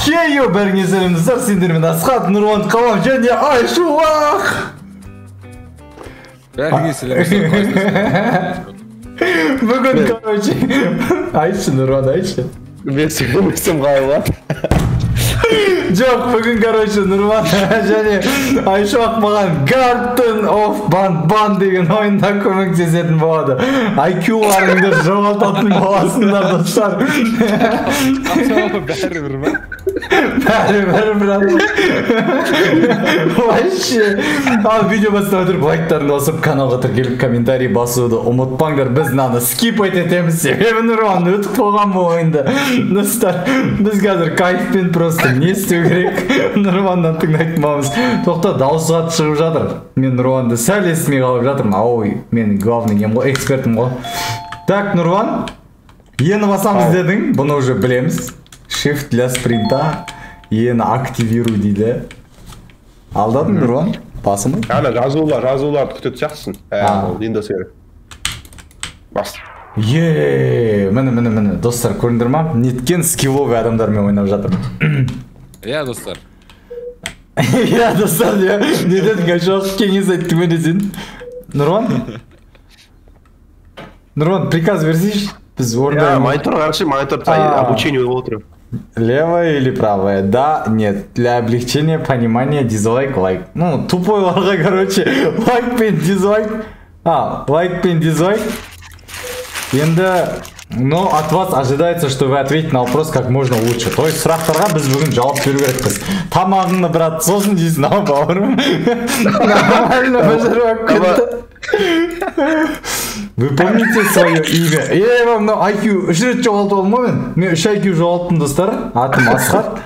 Хейо, бәріңе сәлемдер, сендермен Асхат, Нұрван Қалам және Айшуақ. Бәріңе сәлемдер. Бүгін, короче, айтшы, Нұрван, айтшы. Мен сөйлемесем қайла. Жоқ, бүгін, короче, Нұрван және Айшуақ маған Garden of Ban деген ойында көмектесетін болады. IQ-ларыңды жоғалтатын боласыңдар, достар. Бәрібір ма? Бәрібір, брат. Вообще. Ал видео бастап отырып лайктарын басып, каналға тіркеліп, комментарий басуды ұмытпаңдар. Біз мынаны скип етеміз. Себебі Нұрван өтіп болған бұл ойында. Достар, біз қазір кайфпен просто не істеу керек? Нұрваннан тыңдайтынбамыз. Тоқта, дауысыға шығып жатыр. Мен Нұрванды сәл естімей қалып жатырмын. Ау, мен главный нем ғой, экспертім ғой. Так, Нұрван, ені басамыз дедің, бұны уже білеміз. Shift для спринта, ені активиру дейді. Алдадың, Нұрван? Басымы? Ана, жазуларды күтет сияқтысың. Енді сері. Бас. Міне, достар, көріндір ма? Неткен скилловый адамдармен ойнап жатырмын. Иә, достар. Иә, достар, не дедің, Айшуақ, кеңес айтты ме десен? Нұрван, приказ берсейші? Біз орындаймыз. Монитор қарашы, монитор обучение отырып. Левое или правое? Да, нет. Для облегчения понимания дизлайк, лайк. Ну, тупойларға, короче, лайк пен дизлайк. Лайк пен дизлайк. Енді, но от вас ожидается, что вы ответите на вопрос как можно лучше. То есть сұрақтарға біз бүгін жауап беру керекпіз. Тамағыңды, брат, сосын дейсің, ау, бауырым. Нормально бажарып кетті. Вы помните свое имя? Я вам IQ 3 рет жоғалтып алдым ғой мен. Мен 3 IQ жоғалттым, достар. Атым Асхат.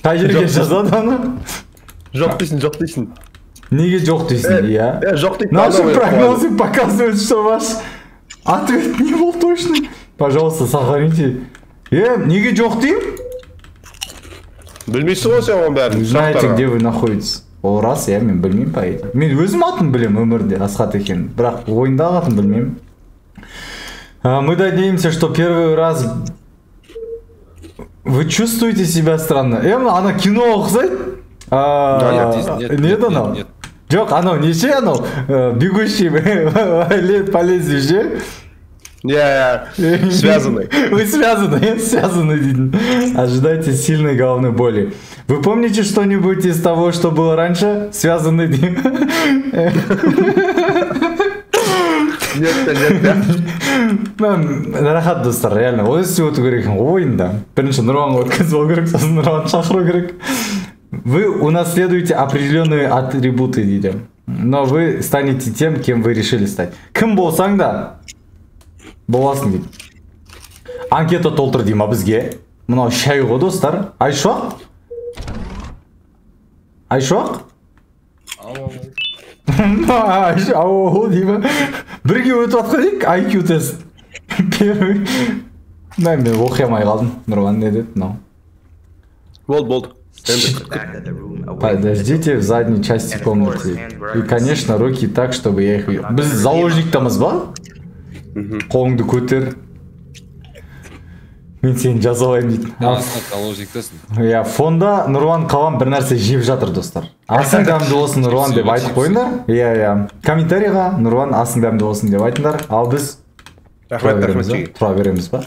Қай жерге жазады оны? Жоқ дейсің. Неге жоқ дейсің, иә? Жоқ дейсің. Наши прогнозы показывают, что ваш ответ не был точный. Пожалуйста, сохраните. Неге жоқ деймін? Білмейсің ғой сен оның бәрін. Знаете, где вы находитесь? Ол рас, мен білмеймін, по идее. Мен өзім атын білем өмірде, Асхат екен. Бірақ ойындағы атын білмеймін. Мы надеемся, что первый раз вы чувствуете себя странно. Ана кино ұқсайды? Нет, анау? Жоқ, анау неше анау? Бегущий по лезвию ше? Связанный. Вы связаны дейтін. Ожидайте сильной головной боли. Вы помните что-нибудь из того, что было раньше? Связанный дейін. Нет. Рахат, достар, реально. Ол істе өту керек ойында. Бірінші Нұрванға өткізіп алу керек, сосын Нұрван шақыру керек. Вы унаследуете определенные атрибуты, дейді. Но вы станете тем, кем вы решили стать. Кім болсаң да, боласың дейді. Анкета толтыр дейма бізге. Мынау шай ғой, достар. Айшуақ? Ау дейма. Бірге өтіп атқадейік, IQ тест. Первый. Мен оқи алмай қалдым. Нұрван не деді? Болды. Подождите в задней части комнаты. И, конечно, руки так, чтобы я их видел. Біз заложниктамыз ба? Қолыңды көтер. Мен сені жазалаймын дейді. Заложниктасың. Фонда Нұрван Қалам бір нәрсе жеп жатыр, достар. Асың дәмді болсын, Нұрван деп айтып қойыңдар. Комментарийға Нұрван асың дәмді болсын деп айтыңдар. Ал біз тұра береміз ба?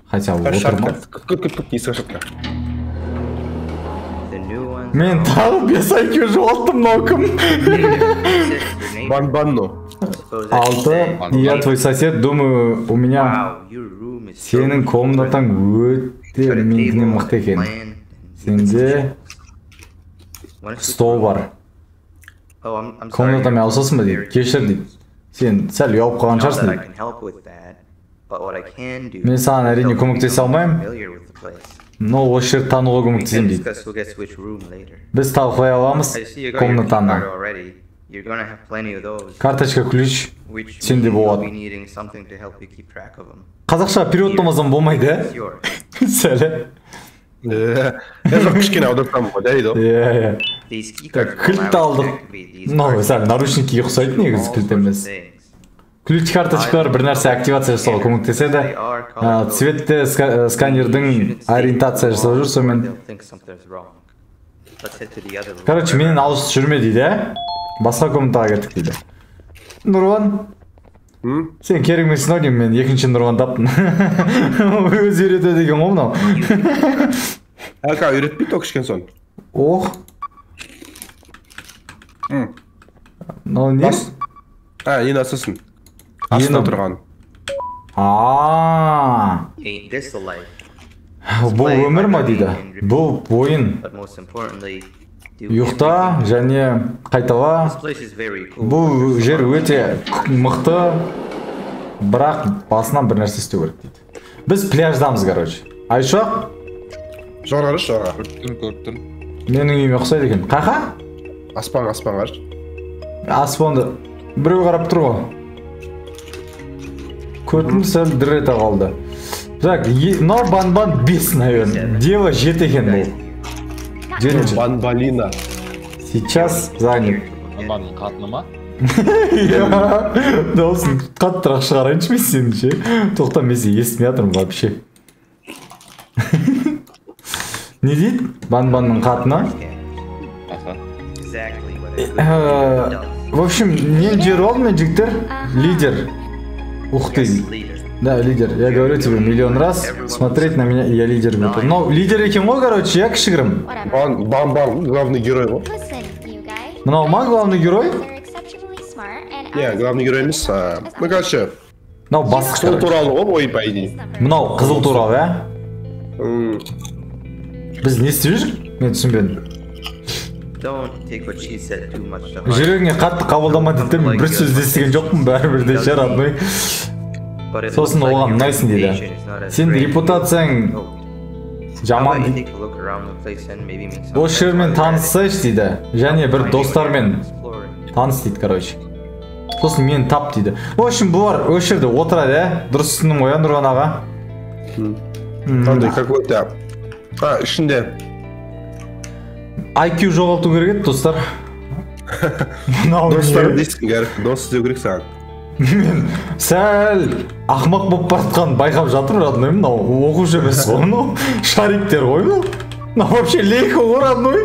Хотя отырма. Мен тағы 5 IQ жоғалттым, мынау кім? Банно. 6. Я твой сосед, думаю, у меня сенің комнатаң өте менікінен мықты екен. Сенде стол бар. Комнатамен алысасың ба дейді. Кешір дейді. Сен сәл ұялып қалған шығарсың дейді. Мен саған әрине көмектесе алмаймын. Но осы жерді тануға көмектесем дейді. Біз талқылай аламыз комнатаны. Карточка ключ сенде болады. Қазақша переводтамасам болмайды, сәлі. Жоқ, кішкене аударсам ғой, дәйді. Кілтті алдық. Сәл наручникке ұқсайды негізі кілт емес. ключ карточкалар бір нәрсе активация жасауға көмектеседі. Цветті сканердің ориентация жасап жүр, сонымен. Короче, менен алыс жүрме дейді, басқа комнатаға кеттік дейді. Нұрван, сен керек емессің ау деймін, мен екінші Нұрван таптым. Өзі үйретеді деген ғой мынау. Әлка үйретпейді кішкен сон. Ох. Мынау не? Ең асысын. Астына тұрған. Бұл өмір ма дейді? Бұл ойын. Ұйықта және қайтала. Бұл жер өте мықты, бірақ басынан бір нәрсе істеу керек дейді. Біз пляждамыз, короче. Айшақ? Жоғары, жоғары. Көрттім. Менің үйіме ұқсайды екен. Қайқа? Аспанға. Аспанды біреу қарап тұр ғой. Көтім сәл дір ете қалды. Так, мынау Банбан 5, наверное. Дева 7 екен бұл. Банбалина. Сейчас занят. Банбанның қатыны ма? Дауысын қаттырақ шығарайыншы мен сені ше. Тоқта, мен сені естімей жатырмын вообще. Не дейді? Банбанның қатыны? В общем, нені жер алды мен жігіттер? Лидер. Ух ты. Да, лидер. Я говорю тебе миллион раз, смотреть на меня, я лидер. Но лидер екен ғой, короче, я кішігірім. Банбан, главный герой ғой. Мынау ма главный герой? Не, главный герой емес. Ну, короче, мынау бастық, сол туралы ғой ойын по идее. Мынау қызыл туралы, ә? Біз не істеп жүрік? Мен түсінбедім. Жүрегіңе қатты қабылдама дейді, мен бір сөз естіген жоқпын, бәрібір де жар адной. Сосын оған ұнайсың дейді. Сен репутацияң жаман дейді. Осы жермен таныссайшы дейді. Және бір достармен таныс дейді, короче. Сосын мені тап дейді. В общем, бұлар осы жерде отырады, ә? Дұрыс түсіндің ғой, Нұрван аға? Қандай, какой-то... ішінде... IQ жоғалту керек еді, достар. Достар дейсің, кәрі. Дос іздеу керек саған. Мен сәл ақмақ болып баратқан байқап жатыр, родной, мынау оқушы емес ғой, мынау шариктер ғой, мынау. Мынау вообще лейка ғой, родной.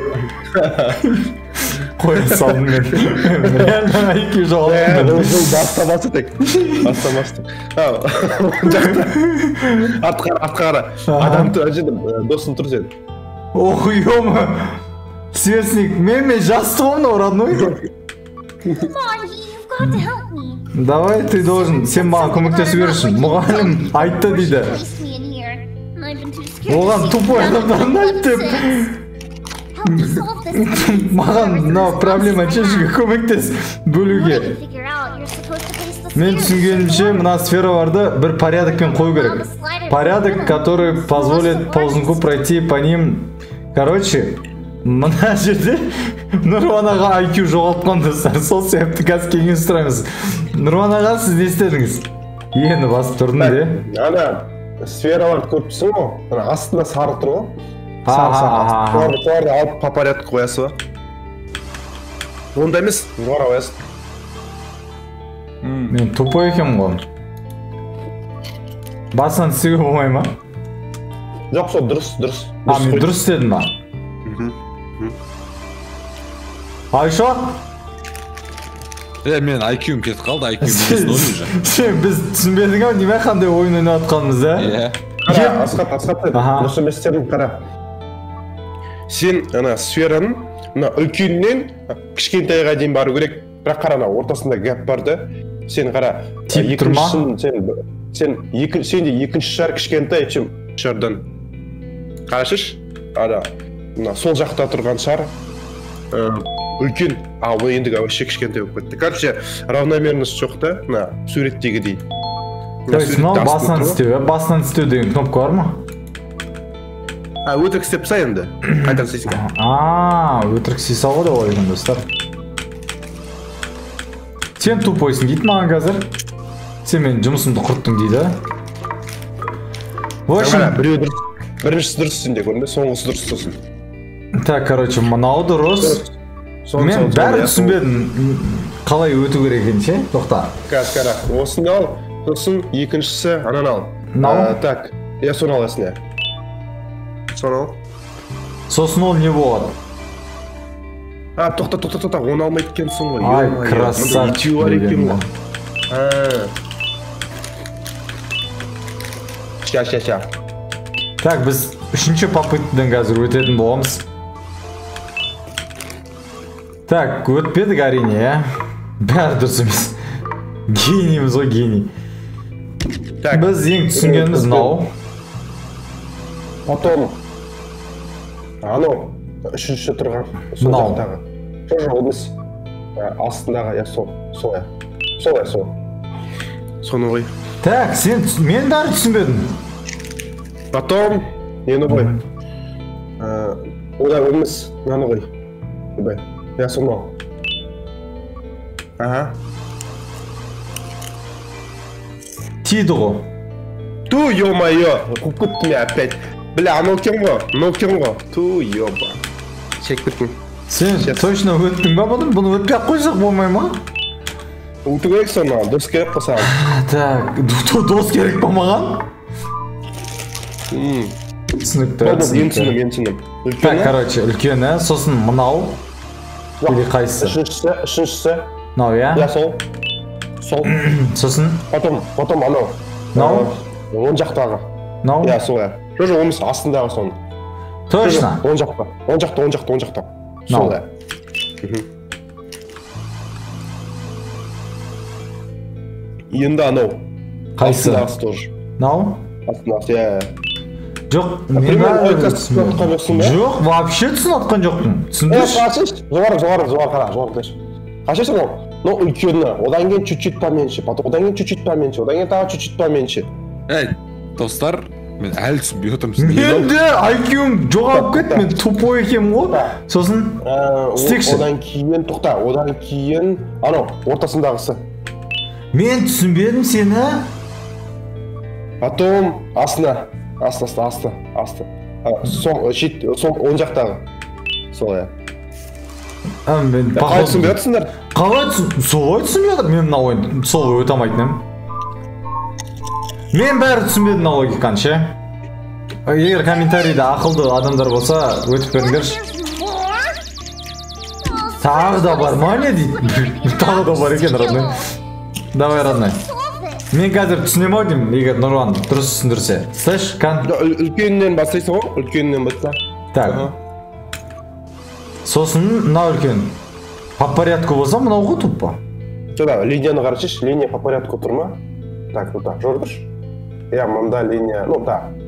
Қоя салдым мен. Реально IQ жоғалтым. Бастамасы тек. Бастамасы. Атқара. Адам тұр, досын тұр сен. Ох, ё-мо. Сверстник, мен жасты ғой мынау, родной. Давай, ты должен, сен маған көмектесу керексің. Мұғалім айтты дейді. Оған тупой адамдарын айтты. Маған мынау проблема шешуге көмектес бөлуге. Мен түсінгенімше мына сфераларды бір порядокпен қою керек. Порядок, который позволит ползунку пройти по ним. Короче, мына жерде Нұрван аға IQ жоғалтқан достар. Сол себепті қазір кеңес сұраймыз. Нұрван аға, сіз не істедіңіз? Ені басып тұрдың де? Ана сфераларды көріпсің ғой? Астында сары тұр ғой? Соларды алып по порядку қоясы ба? Онда емес, жоғара қоясы. Мен тупой екем ғой. Басынан істеуге болмай ма? Жоқ, сол дұрыс. Мен дұрыс істедім ба? Айшақ? Мен IQ-ім кетіп қалды, IQ-ім нөл уже. Сен біз түсінбедің ау, неме қандай ойын ойнатқанымыз, ә? Қара, асқат, осы местерін қара. Сен сфераның үлкеннен кішкентайға дейін бару керек, бірақ қара ортасында гәп барды. Сен қара, сен екінші шар кішкентай, чем шардан. Қарашыш, сол жақта тұрған шар үлкен, ал ендігі вообще кішкентай болып кетті. Короче, равномерность жоқ та, суреттегідей. То есть, мынау басынан істеу, басынан істеу деген кнопка бар ма? Өтірік істеп сай енді, қайтан істейсің. Өтірік істей салға да олай екен, достар. Сен тупойсың дейді маған қазір. Сен мен жұмысымды құрттың дейді. Біріншісі дұрыс сенде көрінді, соңғысы дұрыс сосын. Так, короче, мынау дұрыс. Мен бәрі түсінбедім. қалай өту керек екен ше? Тоқта. Қара, осыны ал, сосын екіншісі ананы ал. Мынау? Так, я соны ал есіне. Соны ал. Сосын ол не болады? Тоқта, оны алмайды екенсің ғой. Ай, красавчик деген ғой. Ща. Так, біз үшінші попыттан қазір өтетін боламыз. Так, өтпедік әрине, ә? Бәрі дұрыс емес. Генийміз ғой, гений. Біз ең түсінгеніміз мынау. Потом анау үшінші тұрған мынау. Тоже олмыз астындағы, я сол. Соны ғой. Так, мен бәрі түсінбедім. Потом нені ғой. Олай олмыз, наны ғой. Я соны ал. Тиді ғой. Ту, ё-моё, қуып кеттім я опять. Бля, анау кен ғой. Ту, ёба. Чек біттім. Сен точно өттің ба бұны? Бұны өтпей қойсақ болмай ма? Өту керек соны, дос керек қосаған. Так, дос керек па маған? Түсінікті. Мен түсіндім. Так, короче, үлкені, сосын мынау. Или қайсысы? Үшіншісі. Мынау, я? Я сол. Сосын? Потом анау. Мынау? Он жақтағы. Мынау? Я сол, я. Тоже олмыз астындағы соны. Точно? Он жақта. Сол, я. Енді анау. Қайсы? Астындағысы тоже. Мынау? Астындағысы, я. Жоқ, мен жоқ, вообще түсінатқан жоқпын. Түсіндірші? Жоғары қара. Қашайсың ол? Но үлкені, одан кейін чуть-чуть поменьше, одан кейін тағы чуть-чуть поменьше. Достар, мен әлі түсінбей отырмын. Мен де IQ-м жоғалып кетті, мен тупой екенмін ғой. Сосын істекші. Одан кейін анау, ортасындағысы. Мен түсінбедім сені. Потом асты. Сол он жақтағы. Сол, я. Мен қалай түсінбей жатсыңдар? Солай түсінбей жатыр. Мен мына ойын солай өте алмайтын. Мен бәрі түсінбедім мына логиканы ше. Егер комментарийде ақылды адамдар болса, өтіп беріңдерші. Тағы да бар ма не дейді? Тағы да бар екен, родной. Давай, родной. Мен қазір түсінем-ау деймін, егер Нұрлан дұрыс түсіндірсе. Слышь, кан? Үлкенінен бастайсың ғой? Үлкенінен баста. Так. Сосын мына үлкен. По порядку болса, мынау ғой туппа. Жода, линияны қарашыш, линия по порядку тұр ма? Так, жордыш. Я, мында линия,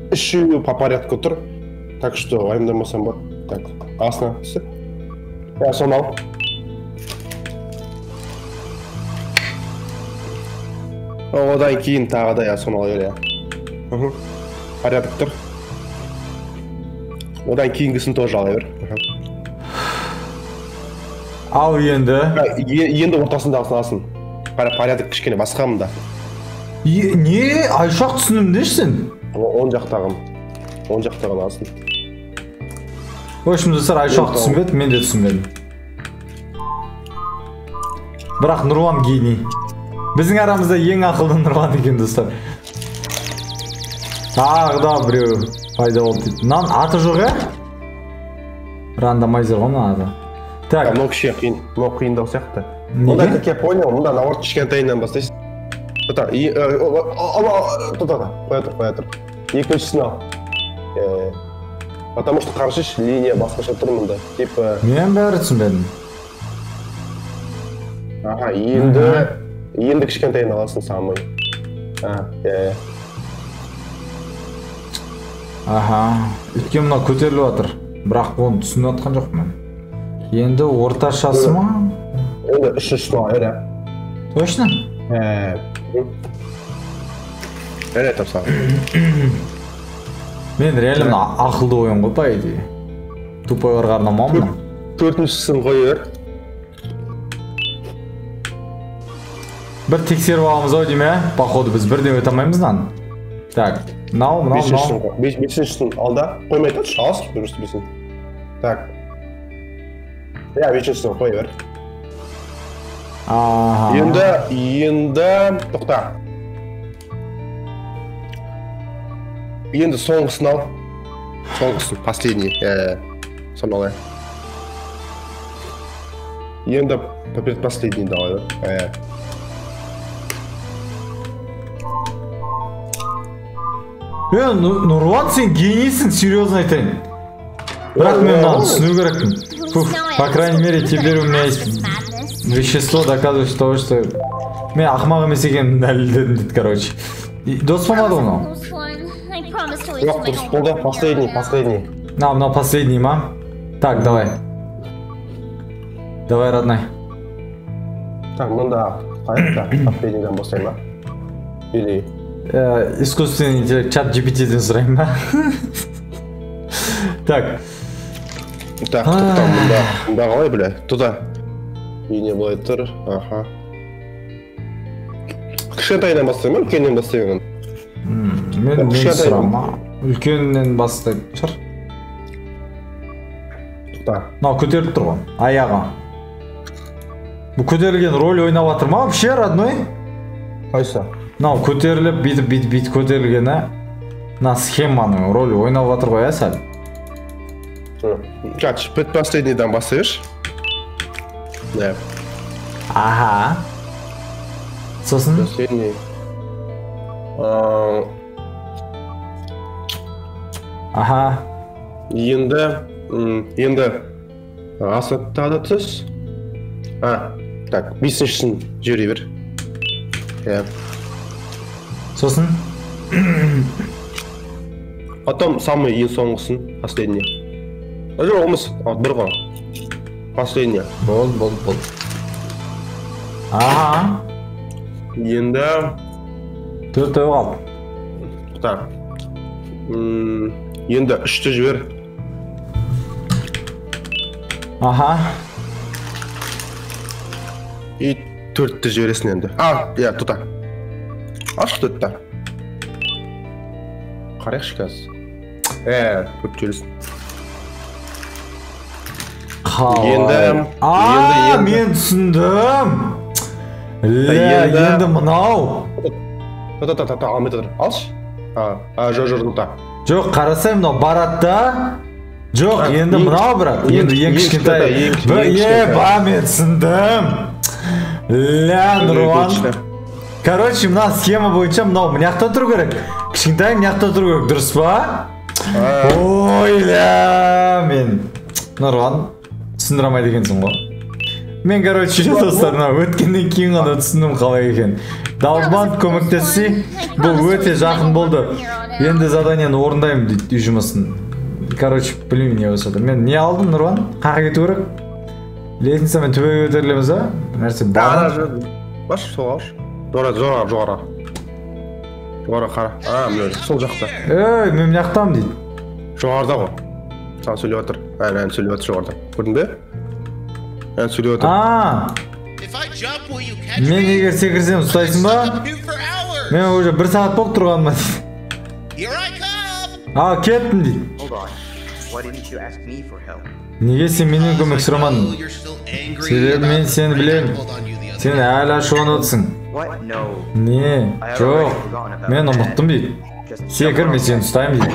үші по порядку тұр. Так что, айымдамасам бар. Так, асына түсі. Я, соны ал. Одан кейін тағы да я соны ал ер, я. Порядок тұр. Одан кейінгісін тоже ала бер. Ал енді? Енді ортасындағысын алсын. Порядок кішкене басқа мында. Не? Айшақ түсінім дешсің? Он жақтағын алсын. В общем, достар, Айшақ түсінбеді, мен де түсінбедім. Бірақ Нұрлан гений. Біздің арамызда ең ақылды Нұрлан екен, достар. Тағы да біреу пайда болды дейді. Мынаның аты жоқ, Рандомайзер ғой мына аты. Так. Мынау қиындау сияқты. Онда, как я понял, мында наоборот кішкентайынан бастайсың. Қоя тұр. Екіншісін ал. Потому что қаршыш линия басқаша тұр мында. Мен бәрі түсінбедім. Енді кішкентайын аласың самый. Өткен мына көтеріліп жатыр. Бірақ оны түсініп атқан жоқпын. Енді орташасы ма? Енді үшіншісін ал, әрі. Точно? Әрі тапсақ. Мен реально ақылды ойын ғой па еді. Тупойларға арнамау мұны. Төртіншісін қой ер. Бір тексеріп аламыз ау дейме? Походу біз бірден өте алмаймыздан. Так, мынау. Бесіншісін алда. Қоймай тұршы, аласың бесін. Так. Я бесіншісін қой бер. Енді тоқта. Енді соңғысын ал. Соңғысын, последний. Соны алайын. Енді предпоследний давай, да? Нұрлан, сен генийсің, серьезно айтайын. Бірақ мен мынаны түсіну керекпін. По крайней мере, теперь у меня есть вещество, доказывающее того, что мен ақымақ емес екенін дәлелдедім дейді, короче. Дос болмады ғой мынау? Жоқ, дұрыс болды. Последний. Мынау последний ма? Так, давай. Давай, родной. Так, мұнда последнийден бастайын ба? Или... Искусственный интеллект, чат GPT-ден сұрайын ба? Так. Так, тоқта, мұнда қалай, бля? Туда. Бейне былай тұр. Аха. Кішкентайынан бастайын ба? Үлкеннен бастайын? Мен сұрама. Үлкеннен бастайын. Шыр? Тоқта. Мынау көтеріп тұр ғой, аяға. Бұл көтерілген роль ойнап жатыр ма? Вообще, родной? Қайсы? Мынау көтеріліп, бүйтіп көтерілгені. Мына схеманың роль ойнап жатыр ғой, сәл. Кәтш, предпоследнийден бастайыш. Да. Аха. Сосын? Последний. Аха. Енді ғасыптады түс. Так, 5-шісін жүре бер. Сосын? Потом самый ең соңғысын, последний. Жоқ, олмыз, бір ғой. Последний. Бол. Аха. Енді... Төртеу қал. Так. Енді 3-ті жібер. Аха. И 4-ті жібересін енді. Тұта. Аш 4-ті. Қарайықшы қазір. 4 жібересін. Мен түсіндім. Енді мынау. Алмайды тұр. Алшы. Жоқ. Жоқ, қарасай мынау баратта. Жоқ, енді мынау брат. Енді ең кішкентай. Мен түсіндім. Нұрлан. Короче, мына схема бойынша мынау мынаяқта тұру керек. Кішкентай мынаяқта тұру керек, дұрыс па? Мен Нұрлан түсіндіре алмайды екенсің ғой. Мен, короче, достар, өткеннен кейін ғана түсіндім қалай екен. Далбан көмектессе, бұл өте жақын болды. Енді заданиені орындаймын дейді үй жұмысын. Короче, білмеймін не болса да. Мен не алдым, Нұрлан? Қаға кету керек? Лестницамен төбеге көтерілеміз ба? Нәрсе бар? Баш, сол алшы. Жоғара қара. Міне, сол жақта. Мен мына жақтамын дейді. Жоғарда ғой. Саған сөйлеп отыр. Ән сөйлеп отыр жоғарда. Көрдің бе? Ән сөйлеп отыр. Мен егер секірсем ұстайсың ба? Мен уже 1 сағат болып тұрғаным ба дейді. Кеттім дейді. Неге сен менен көмек сұрамадың? Себебі мен сені білем. Сен әлі ашуған отсың. Не, жоқ. Мен ұмыттым дейді. Секір, мен сені ұстайым дейді.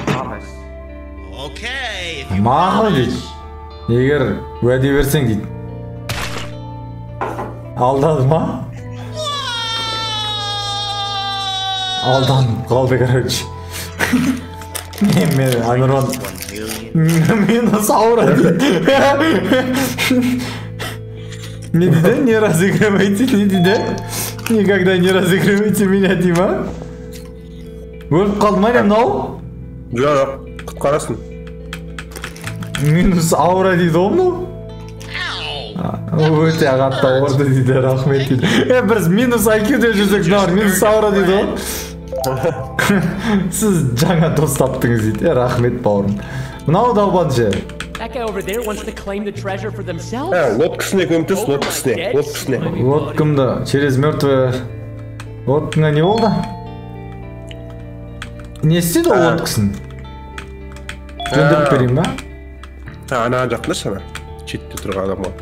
Мақыл дейді. Егер уәде берсең дейді. Алдады ма? Алданып қалды, короче. Мен Нұрлан. Мен осы ауыра дейді. Не дейді? Не разыгрывайте, не дейді? Никогда не разыгрывайте меня, Дима. Өліп қалды ма не мынау? Жоқ, құтқарасың. Минус ауыра дейді ғой мынау? Өте ағатта орды дейді, рахмет дейді. Біз минус IQ-де жүрсек, минус ауыра дейді ғой? Сіз жаңа дос таптыңыз дейді, рахмет бауырым. Мынау далбан ше. Лодкісіне көмтіс, лодкісіне. Лодкымды, через мертвое... Лодкыңа не болды? Не істеді ол лодкысын? Жөндіріп берейін ба? Ана жақында сана. Четте тұрған адам ғой.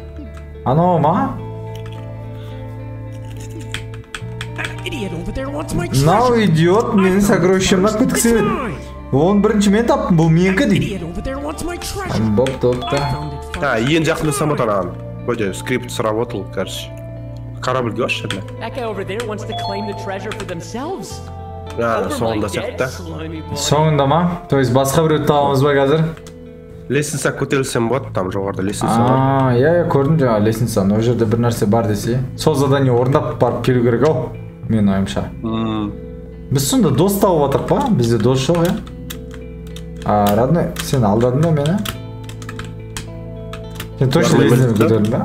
Анау ма? Мынау идиот менің сокровищемді өткізе беді. Оны бірінші мен таптым, бұл менікі дейді. Бопты. Ең жақында самот анаған. Вроде скрипт сработал, короче. Корабльге баш, бля. Соңында сияқты. Соңында ма? То есть басқа біреуді табамыз ба қазір? Лестница көтерілсем болады, там жоғарыда лестница бар. Иә, көрдім жаңа лестница. Ол жерде бір нәрсе бар десе. Сол задание орындап барып келу керек ау. Мен ойымша. Біз сонда дос тауып атырық па? Бізде дос жоқ, иә? Родной, сен алдадың ба мені? Сен точно лестницаны көтердің ба?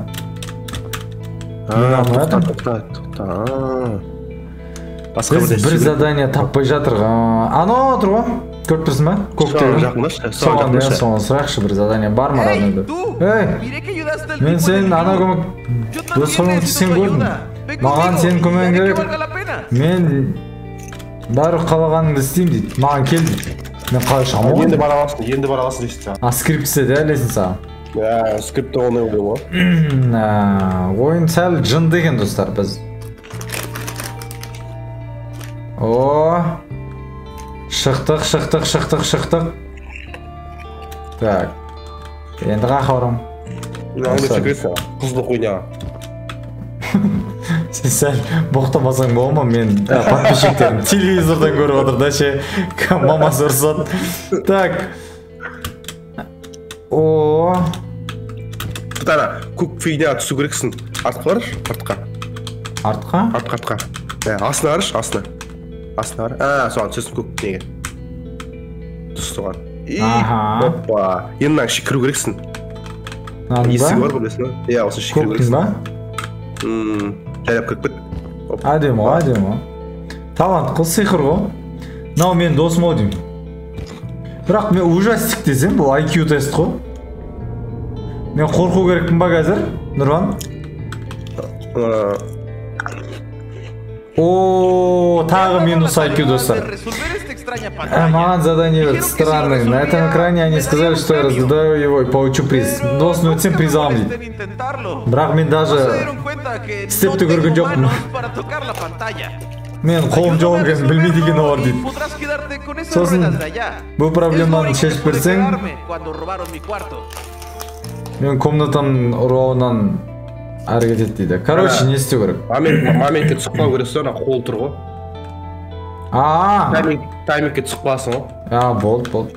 Біз бір задание таппай жатыр. Анау отыр ғой? Көріп тұрсың ба? Соған сұрақшы бір задание бар ма Роднойда? Мен сен ана көмек дос көмекті сен көрдің. Маған сен көмегің керек. Мен бәрі қалағаныңды істеймін дейді. Маған кел дейді. Мен қалай шығамын ғой? Енді бара аласың дейсің. Скрипт істеді ә лестница? Скриптті оңай ой ғой. Ойын сәл жынды екен достар біз. Шықтық. Так. Енді қақа барам. Қызды қойна. Сен сәл боқтамасаң бола ма? Мен подписчиктерім телевизордан көріп отыр да ше. Мамасы ұрсады. Так. Тана, көк фигня түсу керексің. Артқа барыш, артқа. Артқа? Артқа. Асына барыш, асына. Асына бар. Соған түсесің көк неге. Түс соған. Опа. Еннан шекіру керексің. Есігі бар білесің ба? Иә, осы шекіру керексің. Көктің ба? Жайлап кіріп кет. Әдемі. Талант қыз сиқыр ғой. Мынау мен досым ау деймін. Бірақ мен ужастик десем, бұл IQ тест қой. Мен қорқу керекпін ба қазір, Нұрван? Тағы минус IQ, достар. Маған задание берді, странный. На этом экране они сказали, что я разгадаю его и получу приз. Досын өтсем приз аламын дейді. Бірақ мен даже степті көрген жоқпын. Мен қолым жоқ екенін білмейді екен олар дейді. Сосын бұл проблеманы шешіп берсең, мен комнатамның ұруауынан әрекет ет дейді. Короче, не істеу керек? Моментке түсіппау керексің, қол тұр ғой. Таймингке түсіппасың ғой. Болды.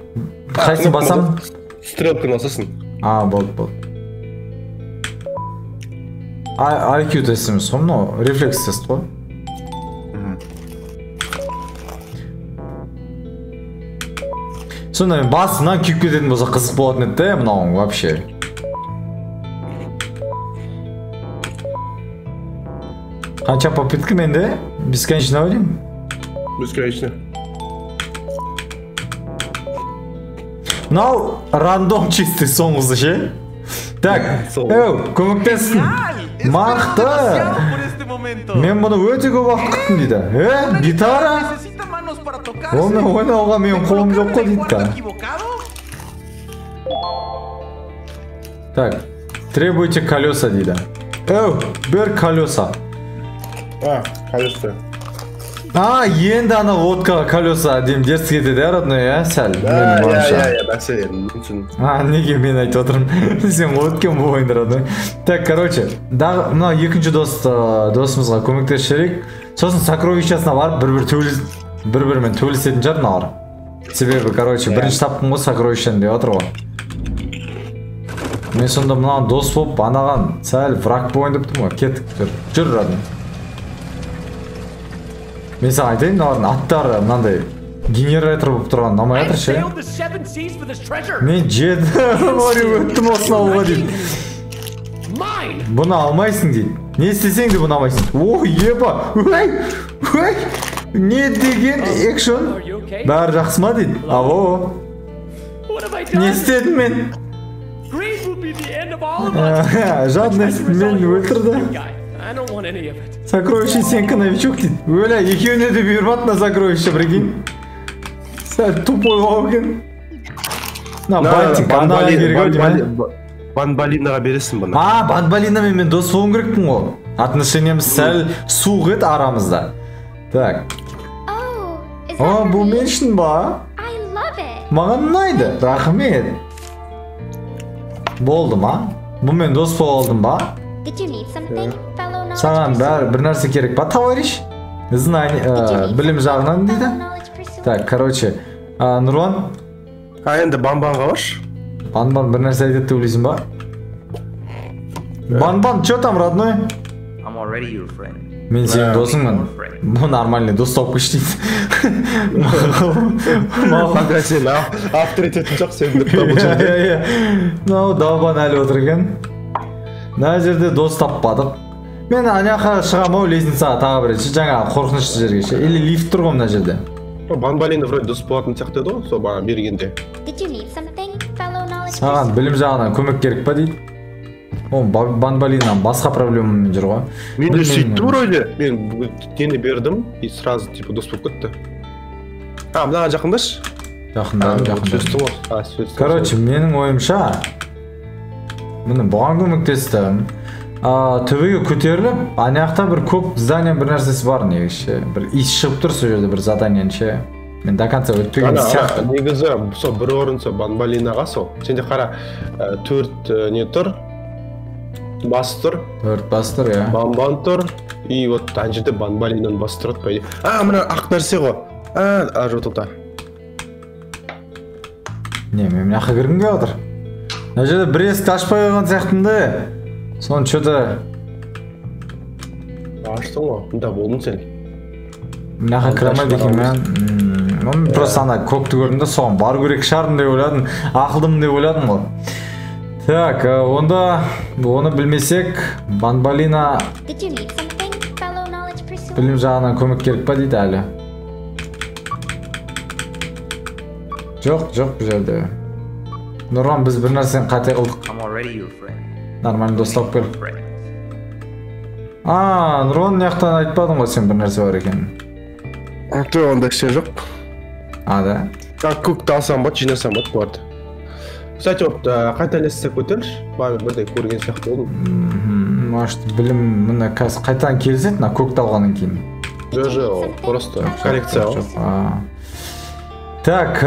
Қайсын басам? Стрелканы басасың. Болды. IQ тестіміз ғой, но рефлекс тест қой. Сонда мен басынан күйіп кететін болса қызық болатын еді, мынауың вообще. Қанша попытка менде? Бесконечно ойлаймын? Бесконечно. Мынау рандом чистый соңғысы ше? Так, көмектесін. Мақты. Мен мұны өте көп уақыт күттім дейді. Гитара? Оны ойнауға мен қолым жоқ қой дейді. Так, требуйте колеса дейді. Бер колеса. Колеса. Енді ана лодкаға колеса дем дерсі кетеді, Родной, сәл. Неге мен айтып отырмын? Сен өткен бұл ойынды, Родной. Так, короче, мына екінші досымызға көмектесіп. Сосын сокровищасына барып бір-бірімен төбелесетін жар мыналар. Себебі, короче, бірінші таптым ғой сокровищаны деп отыр ғой. Мен сонда мынаған дос болып, анаған сәл враг болайын деп тұрмын ғой. Кеттік, жүр, Родной. Мен саған айтайын, мыналардың аттары мынандай генератор болып тұрған намай атыр ше. Мен жеді өттім осыны алуға дейді. Бұны алмайсың дейді. Не істесең де бұны алмайсың. Еба! Не деген экшон? Бәрі жақсы ма дейді. Алло. Не істедім мен? Жадность мен өлтірді. Сокровище сенкі новичок дейді. Өлі, екеуіне де бұйырмады на сокровище, прикинь. Сәл тупой болған. Бантик, анаға керек деймін. Банбалинаға бересің бұны. Банбалинамен мен дос болуым керекпін ғой. Отношениямыз сәл суық еді арамызда. Так. Oh, is О, that бұл for мен me? үшін ба? I love it. Маған ұнайды. Рахмет. Болды ма? Бұмен дос болдым ба? Did you need something, fellow knowledge Саған pursuer? бір нәрсе керек па, товарищ? Білім жағынан дейді. Fellow knowledge pursuer? Так, короче, Нұрлан, енді банбанға баршы. Банбан бір нәрсе айтады деп ойлайсың ба? Банбан, чё там, родной? I'm already your friend. Мен сенің досыңмын. Бұл нормальный дос тауып көш дейді. Банда сен авторитетін жоқ, сен біліп бұл жерде. Мынау далбан әлі отыр екен. Мына жерде дос таппадық. Мен аняқа шығамын ау лестницаға тағы бір рет, жаңа қорқынышты жерге ше. Или лифт тұр ғой мына жерде. Банбалина вроде дос болатын сияқты еді ғой, сол баған бергенде. Did you need something, fellow knowledge Саған pursuer? білім жағынан көмек керек па дейді. О, Банбалинан басқа проблемамен жүр ғой. Мен де сөйттім вроде, мен тені бердім и сразу типа дос болып кетті. Мына жақындаш. Жақындадым. Короче, менің ойымша міне бұған көмектестім. Төбеге көтеріліп, анаяқта бір көк здание бір нәрсесі бар негізі. Бір иіс шығып тұр сол жерде бір заданиен ше. Мен до конца өтпеген сияқты. Негізі сол бір орын сол Банбалинаға сол. Сенде қара 4 не тұр. Бас тұр. 4 бас тұр, иә. Банбан тұр. И вот ана жерде Банбалинаның басы тұрады по идее. Мына ақ нәрсе ғой. Жотылта. Не, мен мына жаққа кіргім келіп отыр. Мына жерде бір есікті ашпай қойған сияқтымды. Соны что-то Аштың ғой, мұнда болдың сен. мына жаққа кіре алмайды екен мен. Мен просто ана көкті көрдім де соған бар көрек шығармын деп ойладым. Ақылдымын деп ойладым ғой. Так, онда оны білмесек, Банбалина Did you need something, fellow knowledge pursuer? білім жағынан көмек керек па дейді әлі. Жоқ, бұл жерде. Нұран, біз бір нәрсені қате қылдық. I'm already your friend. Нормально достап кел. Friends. Нұран яқтан айтпадың ғой сен бір нәрсе бар екенін. Онда ештеңе жоқ. Да? Көкті алсам бат, жинасам бат болады. Кстати, вот қайта лестница көтерілші. Баға бірдей көрген сияқты болдым. Может, білім мына қазір қайтадан келіседі, мына көкті алғаннан кейін. Жоқ, просто коррекция ғой. Так,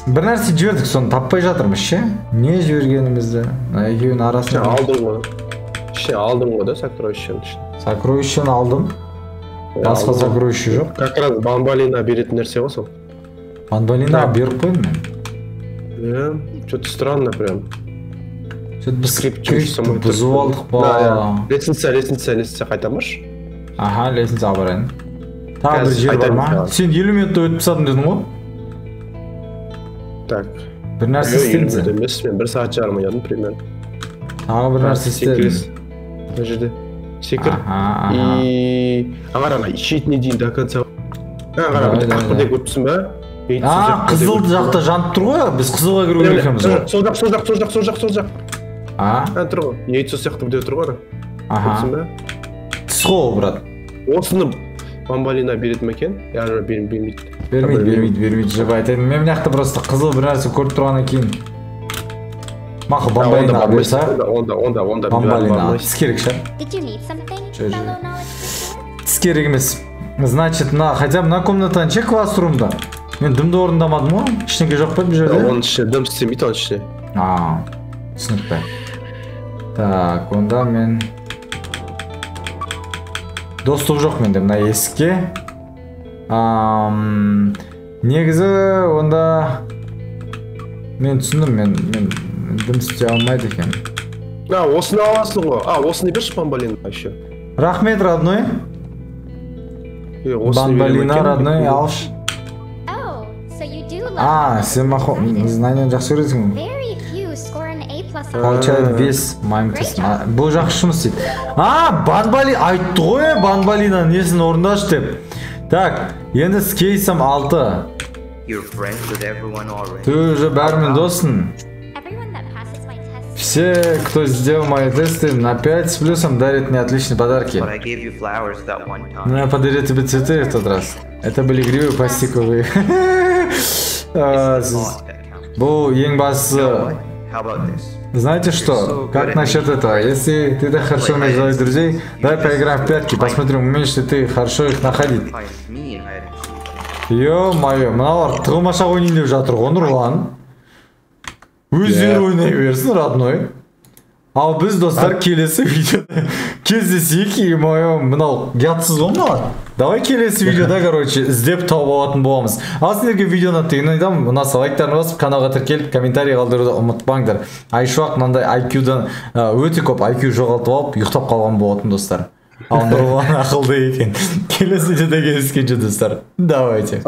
бір нәрсе жібердік, соны таппай жатырмыз ше? Не жібергенімізді? Екеуінің арасында. Алдым ғой да, сокровищен. Сокровищен алдым. Басқа сокровище жоқ. Как раз Банбалина беретін нәрсе ғой сол. Банбалина беріп қойдым мен. Что-то странно прям. Что-то біз скрипті бұзып алдық па. Лестница қайтамаш? Аха, лестницаға барайын. Тағы бір жер бар ма? Сен 50 минутта өтіп тастадым дедің ғой? Так. Бір нәрсе істедіңіз. Мен 1 сағат жарым ойнадым примерно. Тағы бір нәрсе істедіңіз. Мына жерде секір. И ана шетіне дейін до конца. Қара ақырден көріпсің ба? Қызыл жақта жанып тұр ғой, біз қызылға кіру керек екенбіз ғой. Сол жақ. Тұр ғой. Яйцо сияқты біреу тұр ғой. Көріпсің ба? Тіс ғой, брат. Осыны Банбалина береді ме екен? Яғни бермейді. Бермейді, жібі айтайын. Мен мына жақта просто қызыл бір нәрсе көріп тұрғаннан кейін. Мақы Банбалина берса. Онда Банбалина. Тіс керек ше. Did you need something, fellow knowledge pursuer? Тіс керек емес. Значит, хотя мына комнатаны ше классрумда. Мен дымды орындамадым ғой, ештеңе жоқ па бұл жерде? Оның ішінде дым істемейді, оның ішінде. Түсінікті. Так, онда мен достық жоқ менде мына есікке. Негізі онда мен түсіндім, мен дым істей алмайды екен. Осыны аласың ғой. Осыны берші Банбалина еще. Рахмет, родной. Банбалина, родной, алшы. Oh, so you do love Сен знайнен жақсы көресің. Very few score an A+ on Получает вес маймтес. Бұл жақсы жұмыс дейді. Банбалина, айтты ғой Банбалина несін орындаш деп. Так, енді скейсім 6. You're friends with everyone already. Ты уже бәрімен доссың. everyone that passes my test. Все, кто сделал мои тесты, на 5 с плюсом дарят мне отличные подарки. But I gave you flowers that one time. Ну, я подарю тебе цветы в тот раз. Это были гривы пластиковые. It's the thought that counts. Бұл ең бастысы How about this? Знаете что? Как насчет этого? Если ты так хорошо умеешь делать друзей, давай поиграем в прятки, посмотрим, умеешь ли ты хорошо их находить. Find me in hide and seek. Ё-моё, мыналар тығылмаша ойнайын деп жатыр ғой Нұрлан. Өздері ойнай берсін, родной. Ал біз достар келесі видеода кездесейік, ё-моё, мынау ұятсыз ғой мыналар. Давай келесі видеода, короче, іздеп тауып алатын боламыз. Ал сіздерге видеоны тыңдайдан, ұнаса лайктарын басып, каналға тіркеліп, комментарий қалдыруды ұмытпаңдар. Айшуақ мынандай IQ-дан өте көп IQ жоғалтып алып, ұйықтап қалған болатын достар. Ал Нұрлан ақылды екен. Келесі видеода кездескенше достар. Давайте.